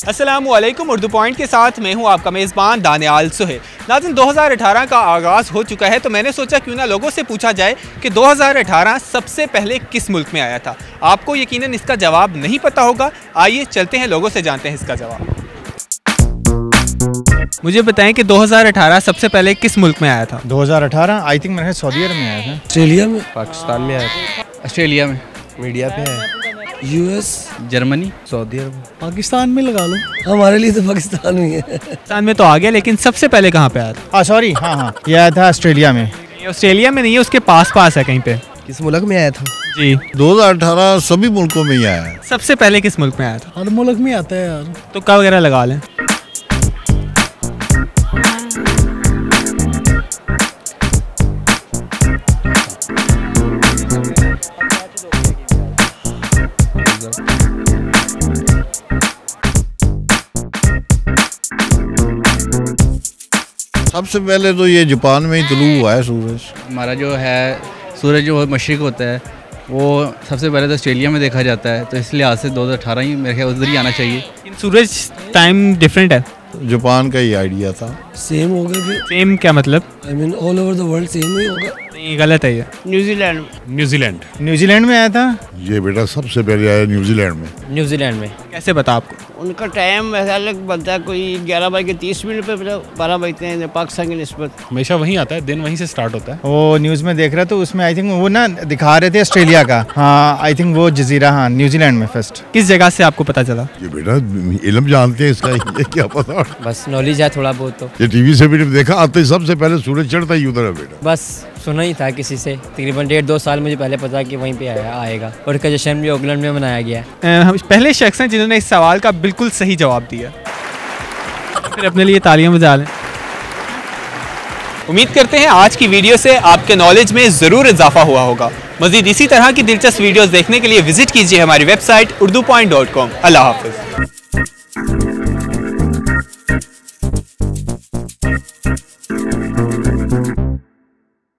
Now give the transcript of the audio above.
अस्सलामुअलैकुम। उर्दू पॉइंट के साथ मैं हूं आपका मेज़बान दानियाल सुहेल। नाज़रीन, 2018 का आगाज़ हो चुका है, तो मैंने सोचा क्यों ना लोगों से पूछा जाए कि 2018 सबसे पहले किस मुल्क में आया था। आपको यकीनन इसका जवाब नहीं पता होगा। आइए चलते हैं, लोगों से जानते हैं इसका जवाब। मुझे बताएं कि 2018 सबसे पहले किस मुल्क में आया था। 2018 आई थिंक मेरे सऊदी अरब में आया था। ऑस्ट्रेलिया में, पाकिस्तान में आया था, ऑस्ट्रेलिया में, मीडिया पे है, यूएस, जर्मनी, सऊदी अरब, पाकिस्तान में लगा लो। हमारे लिए तो पाकिस्तान में है। पाकिस्तान में तो आ गया, लेकिन सबसे पहले कहाँ पे आया था? सॉरी, हाँ, ये आया था ऑस्ट्रेलिया में। ऑस्ट्रेलिया में नहीं है, उसके पास है कहीं पे। किस मुल्क में आया था? जी, 2018 सभी मुल्कों में ही आया है। सबसे पहले किस मुल्क में आया था? हर मुल्क में आता है यार। तुक्का वगैरह लगा लें। सबसे पहले तो ये जापान में ही तुलू हुआ है सूरज। हमारा जो है सूरज जो मशरिक होता है वो सबसे पहले तो ऑस्ट्रेलिया में देखा जाता है, तो इसलिए आज से 2018 ही मेरे ख्याल उधर ही आना चाहिए। सूरज टाइम डिफरेंट है। जापान का ही आइडिया था। सेम होगा फिर। सेम क्या मतलब? I mean all over the world same ही होगा। नहीं, गलत है ये। न्यूजीलैंड में आया था। ये बेटा सबसे पहले आया न्यूजीलैंड में। न्यूजीलैंड में कैसे पता आपको? उनका टाइम वैसा अलग बनता है, कोई 11:30 पे 12 बजते हैं पाकिस्तान की निस्बत। हमेशा वहीं आता है, दिन वहीं से स्टार्ट होता है। वो न्यूज़ में देख रहा तो उसमें आई थिंक वो ना दिखा रहे थे ऑस्ट्रेलिया का। हाँ, आई थिंक वो जजीरा, हाँ, न्यूजीलैंड में फर्स्ट। किस जगह से आपको पता चला? ये बेटा इल्म जानते हैं इसका, ये क्या पता। बस नॉलेज है थोड़ा बहुत। तो ये टीवी से भी देखा, आते ही सबसे पहले सूरज चढ़ता ही उधर है बेटा। बस सुना ही था किसी से, तकरीबन 1.5-2 साल मुझे पहले पता कि वहीं पे आएगा। और इसका जश्न भी ऑकलैंड में मनाया गया है। हम पहले शख्स हैं जिन्होंने इस सवाल का बिल्कुल सही जवाब दिया। फिर अपने लिए तालियां बजा लें। उम्मीद करते हैं आज की वीडियो से आपके नॉलेज में ज़रूर इजाफा हुआ होगा। मज़ीद इसी तरह की दिलचस्प वीडियोस देखने के लिए विजिट कीजिए हमारी वेबसाइट urdupoint.com। अल्लाह हाफ़िज़।